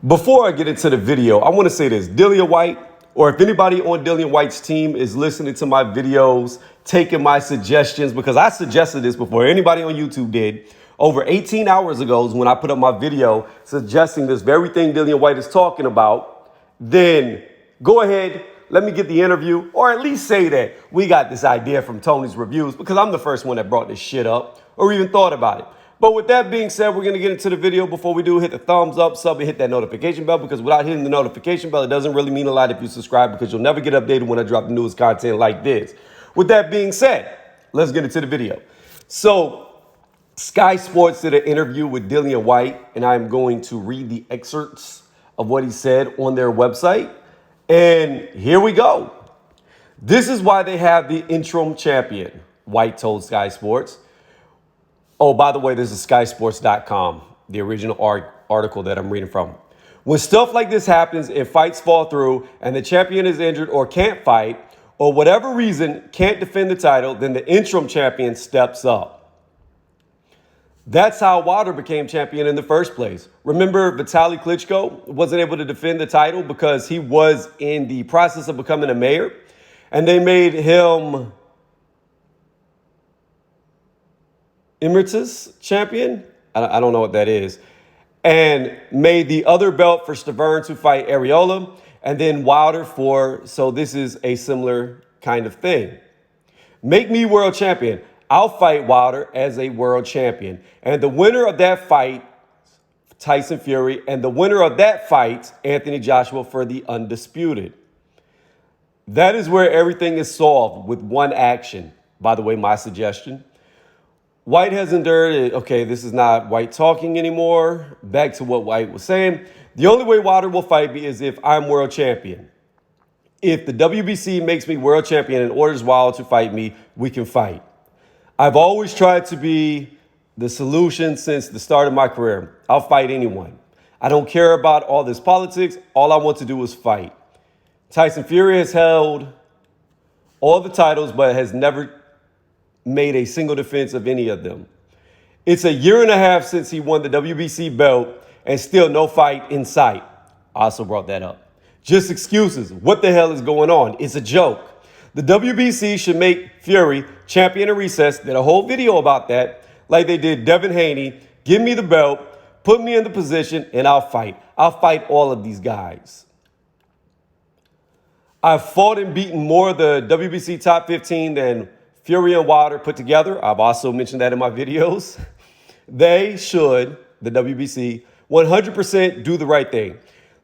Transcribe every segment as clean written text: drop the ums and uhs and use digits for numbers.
Before I get into the video, I want to say this. Dillian Whyte, or if anybody on Dillian Whyte's team is listening to my videos, taking my suggestions, because I suggested this before anybody on YouTube did, over 18 hours ago is when I put up my video suggesting this very thing Dillian Whyte is talking about, then go ahead, let me get the interview, or at least say that we got this idea from Tony's Reviews, because I'm the first one that brought this shit up or even thought about it. But with that being said, we're going to get into the video. Before we do, hit the thumbs up, sub, and hit that notification bell, because without hitting the notification bell, it doesn't really mean a lot if you subscribe, because you'll never get updated when I drop the newest content like this. With that being said, let's get into the video. So Sky Sports did an interview with Dillian Whyte, and I'm going to read the excerpts of what he said on their website. And here we go. This is why they have the interim champion, Whyte told Sky Sports. Oh, by the way, this is skysports.com, the original article that I'm reading from. When stuff like this happens and fights fall through and the champion is injured or can't fight, or whatever reason can't defend the title, then the interim champion steps up. That's how Wilder became champion in the first place. Remember, Vitaly Klitschko wasn't able to defend the title because he was in the process of becoming a mayor, and they made him emeritus champion. I don't know what that is. And made the other belt for Stavern to fight Areola, and then Wilder so this is a similar kind of thing. Make me world champion. I'll fight Wilder as a world champion. And the winner of that fight, Tyson Fury, and the winner of that fight, Anthony Joshua, for the undisputed. That is where everything is solved with one action. By the way, my suggestion. Whyte has endured, okay, this is not Whyte talking anymore. Back to what Whyte was saying. The only way Wilder will fight me is if I'm world champion. If the WBC makes me world champion and orders Wilder to fight me, we can fight. I've always tried to be the solution since the start of my career. I'll fight anyone. I don't care about all this politics. All I want to do is fight. Tyson Fury has held all the titles, but has never made a single defense of any of them. It's a year and a half since he won the WBC belt and still no fight in sight. I also brought that up. Just excuses. What the hell is going on? It's a joke. The WBC should make Fury champion in recess. Did a whole video about that, like they did Devin Haney. Give me the belt, put me in the position, and I'll fight. I'll fight all of these guys. I've fought and beaten more of the WBC top 15 than Fury and Wilder put together. I've also mentioned that in my videos. They should, the WBC, 100% do the right thing.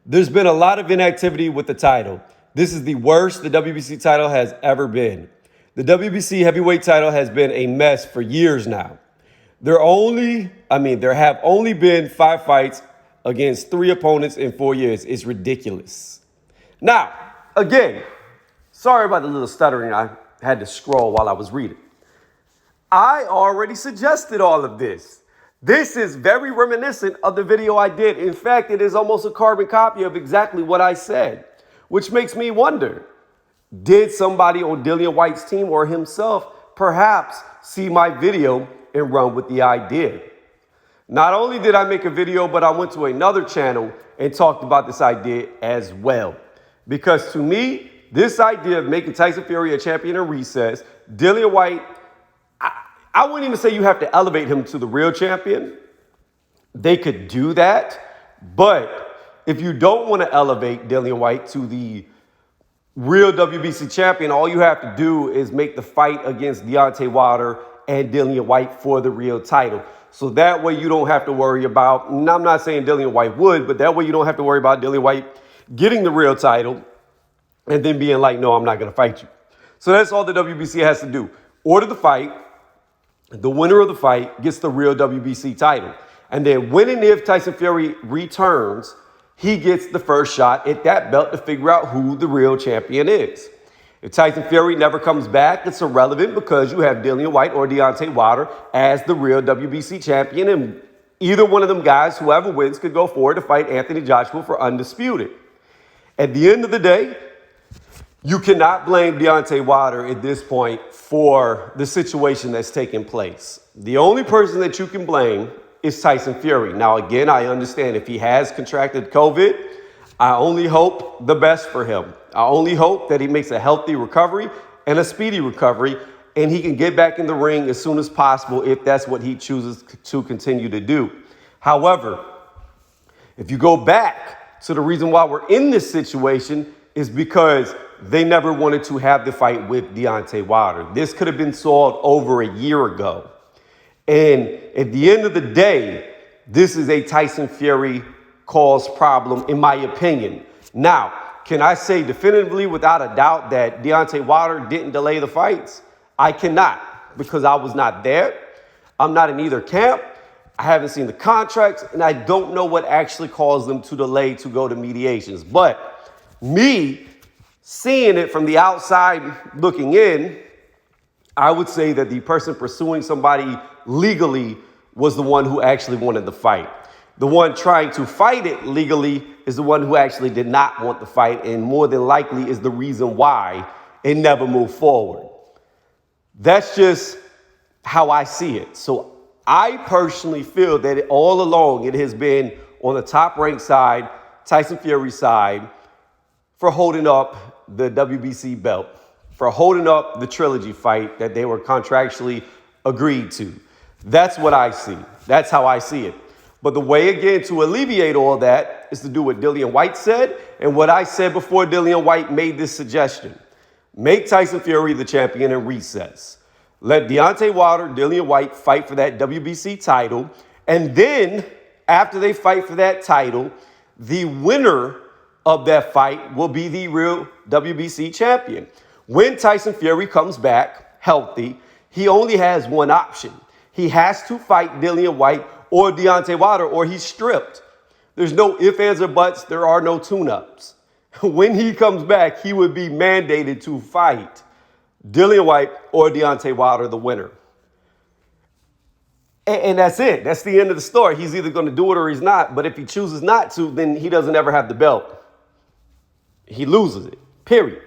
There's been a lot of inactivity with the title. This is the worst the WBC title has ever been. The WBC heavyweight title has been a mess for years now. There have only been 5 fights against 3 opponents in 4 years. It's ridiculous. Now, again, sorry about the little stuttering. I had to scroll while I was reading. I already suggested all of this. This is very reminiscent of the video I did. In fact, it is almost a carbon copy of exactly what I said, which makes me wonder, did somebody on Dillian Whyte's team or himself perhaps see my video and run with the idea? Not only did I make a video, but I went to another channel and talked about this idea as well. Because to me, this idea of making Tyson Fury a champion in recess, Dillian Whyte, I wouldn't even say you have to elevate him to the real champion. They could do that. But if you don't want to elevate Dillian Whyte to the real WBC champion, all you have to do is make the fight against Deontay Wilder and Dillian Whyte for the real title. So that way you don't have to worry about, and I'm not saying Dillian Whyte would, but that way you don't have to worry about Dillian Whyte getting the real title and then being like, no, I'm not going to fight you. So that's all the WBC has to do. Order the fight. The winner of the fight gets the real WBC title. And then when and if Tyson Fury returns, he gets the first shot at that belt to figure out who the real champion is. If Tyson Fury never comes back, it's irrelevant because you have Dillian Whyte or Deontay Wilder as the real WBC champion. And either one of them guys, whoever wins, could go forward to fight Anthony Joshua for undisputed. At the end of the day, you cannot blame Deontay Wilder at this point for the situation that's taking place. The only person that you can blame is Tyson Fury. Now, again, I understand if he has contracted COVID, I only hope the best for him. I only hope that he makes a healthy recovery and a speedy recovery, and he can get back in the ring as soon as possible if that's what he chooses to continue to do. However, if you go back to the reason why we're in this situation is because they never wanted to have the fight with Deontay Wilder. This could have been solved over a year ago. And at the end of the day, this is a Tyson Fury caused problem, in my opinion. Now, can I say definitively without a doubt that Deontay Wilder didn't delay the fights? I cannot, because I was not there. I'm not in either camp. I haven't seen the contracts, and I don't know what actually caused them to delay to go to mediations. But me seeing it from the outside looking in, I would say that the person pursuing somebody legally was the one who actually wanted the fight. The one trying to fight it legally is the one who actually did not want the fight, and more than likely is the reason why it never moved forward. That's just how I see it. So I personally feel that all along it has been on the top-ranked side, Tyson Fury's side, for holding up the WBC belt, for holding up the trilogy fight that they were contractually agreed to. That's what I see. That's how I see it. But the way, again, to alleviate all that is to do what Dillian Whyte said and what I said before Dillian Whyte made this suggestion. Make Tyson Fury the champion in recess. Let Deontay Wilder, Dillian Whyte fight for that WBC title. And then, after they fight for that title, the winner of that fight will be the real WBC champion. When Tyson Fury comes back healthy, he only has one option. He has to fight Dillian Whyte or Deontay Wilder, or he's stripped. There's no ifs, ands, or buts. There are no tune-ups. When he comes back, he would be mandated to fight Dillian Whyte or Deontay Wilder, the winner. And that's it. That's the end of the story. He's either going to do it or he's not. But if he chooses not to, then he doesn't ever have the belt. He loses it, period.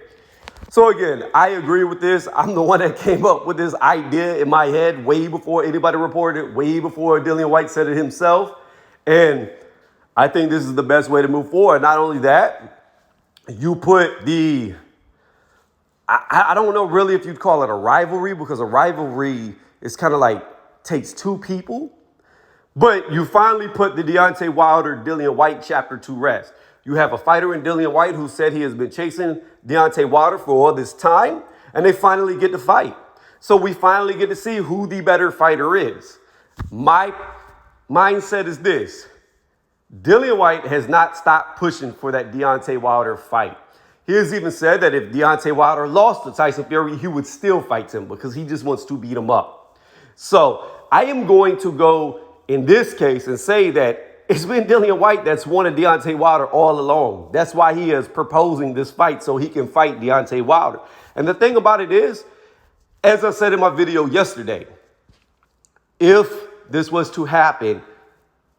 So again, I agree with this. I'm the one that came up with this idea in my head way before anybody reported it, way before Dillian Whyte said it himself. And I think this is the best way to move forward. Not only that, you put the... I don't know really if you'd call it a rivalry, because a rivalry is kind of like takes two people. But you finally put the Deontay Wilder-Dillian Whyte chapter to rest. You have a fighter in Dillian Whyte who said he has been chasing Deontay Wilder for all this time, and they finally get to fight. So we finally get to see who the better fighter is. My mindset is this. Dillian Whyte has not stopped pushing for that Deontay Wilder fight. He has even said that if Deontay Wilder lost to Tyson Fury, he would still fight him because he just wants to beat him up. So I am going to go in this case and say that it's been Dillian Whyte that's wanted Deontay Wilder all along. That's why he is proposing this fight, so he can fight Deontay Wilder. And the thing about it is, as I said in my video yesterday, if this was to happen,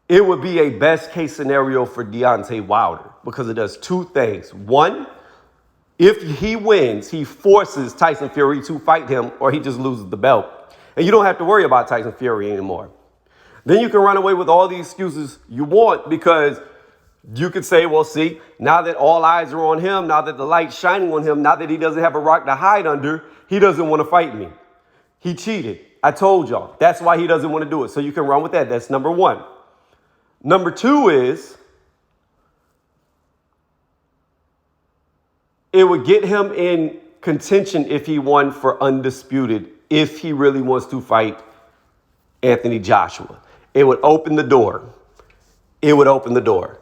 it would be a best case scenario for Deontay Wilder because it does two things. One, if he wins, he forces Tyson Fury to fight him, or he just loses the belt. And you don't have to worry about Tyson Fury anymore. Then you can run away with all the excuses you want, because you could say, well, see, now that all eyes are on him, now that the light's shining on him, now that he doesn't have a rock to hide under, he doesn't want to fight me. He cheated. I told y'all. That's why he doesn't want to do it. So you can run with that. That's number one. Number two is, it would get him in contention if he won for undisputed, if he really wants to fight Anthony Joshua. It would open the door. It would open the door.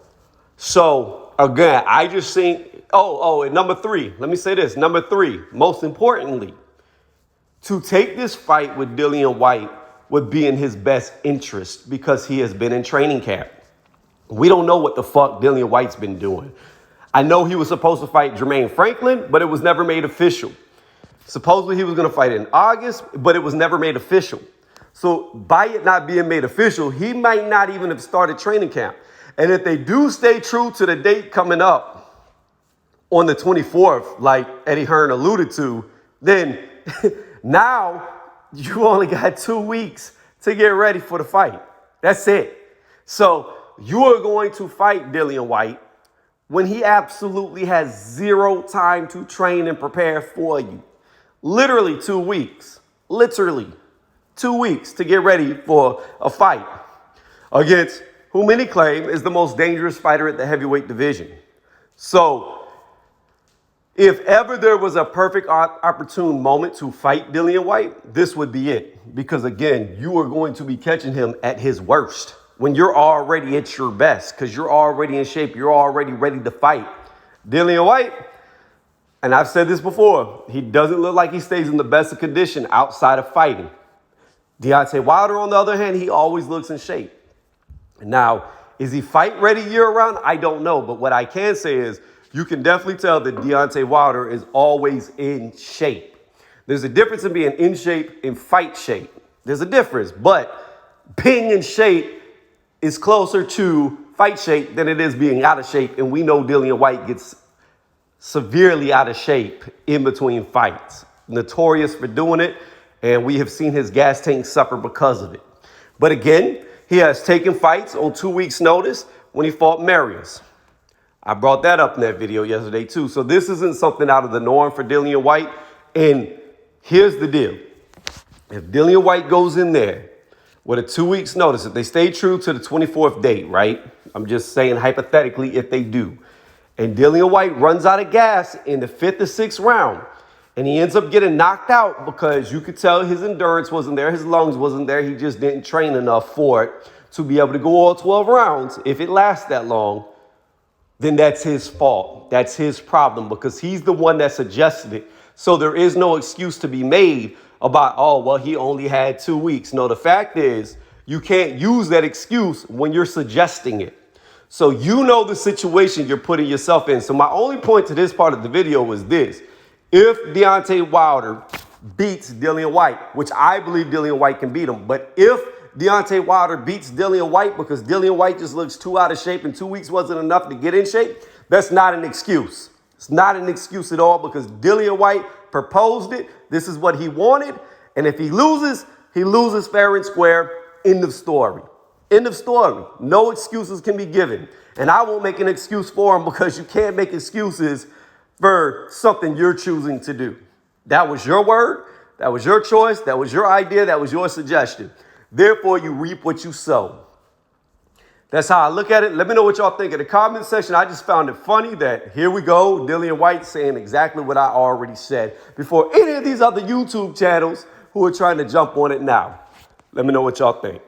So, again, I just think, and number three, let me say this. Number three, most importantly, to take this fight with Dillian Whyte would be in his best interest because he has been in training camp. We don't know what the fuck Dillian Whyte's been doing. I know he was supposed to fight Jermaine Franklin, but it was never made official. Supposedly he was going to fight in August, but it was never made official. So by it not being made official, he might not even have started training camp. And if they do stay true to the date coming up on the 24th, like Eddie Hearn alluded to, then now you only got 2 weeks to get ready for the fight. That's it. So you are going to fight Dillian Whyte when he absolutely has zero time to train and prepare for you. Literally 2 weeks. Literally 2 weeks to get ready for a fight against who many claim is the most dangerous fighter at the heavyweight division. So if ever there was a perfect opportune moment to fight Dillian Whyte, this would be it. Because again, you are going to be catching him at his worst when you're already at your best, because you're already in shape. You're already ready to fight. Dillian Whyte, and I've said this before, he doesn't look like he stays in the best of condition outside of fighting. Deontay Wilder, on the other hand, he always looks in shape. Now, is he fight ready year round? I don't know. But what I can say is you can definitely tell that Deontay Wilder is always in shape. There's a difference in being in shape and fight shape. There's a difference. But being in shape is closer to fight shape than it is being out of shape. And we know Dillian Whyte gets severely out of shape in between fights. Notorious for doing it. And we have seen his gas tank suffer because of it. But again, he has taken fights on 2 weeks' notice when he fought Marius. I brought that up in that video yesterday too. So this isn't something out of the norm for Dillian Whyte. And here's the deal. If Dillian Whyte goes in there with a 2 weeks' notice, if they stay true to the 24th date, right? I'm just saying hypothetically if they do. And Dillian Whyte runs out of gas in the 5th or 6th round, and he ends up getting knocked out because you could tell his endurance wasn't there, his lungs wasn't there, he just didn't train enough for it to be able to go all 12 rounds. If it lasts that long, then that's his fault. That's his problem because he's the one that suggested it. So there is no excuse to be made about, oh, well, he only had 2 weeks. No, the fact is you can't use that excuse when you're suggesting it. So you know the situation you're putting yourself in. So my only point to this part of the video was this. If Deontay Wilder beats Dillian Whyte, which I believe Dillian Whyte can beat him, but if Deontay Wilder beats Dillian Whyte because Dillian Whyte just looks too out of shape and 2 weeks wasn't enough to get in shape, that's not an excuse. It's not an excuse at all because Dillian Whyte proposed it. This is what he wanted. And if he loses fair and square. End of story. End of story. No excuses can be given. And I won't make an excuse for him because you can't make excuses for something you're choosing to do. That was your word. That was your choice. That was your idea. That was your suggestion. Therefore, you reap what you sow. That's how I look at it. Let me know what y'all think in the comment section. I just found it funny that here we go, Dillian Whyte saying exactly what I already said before any of these other YouTube channels who are trying to jump on it now. Let me know what y'all think.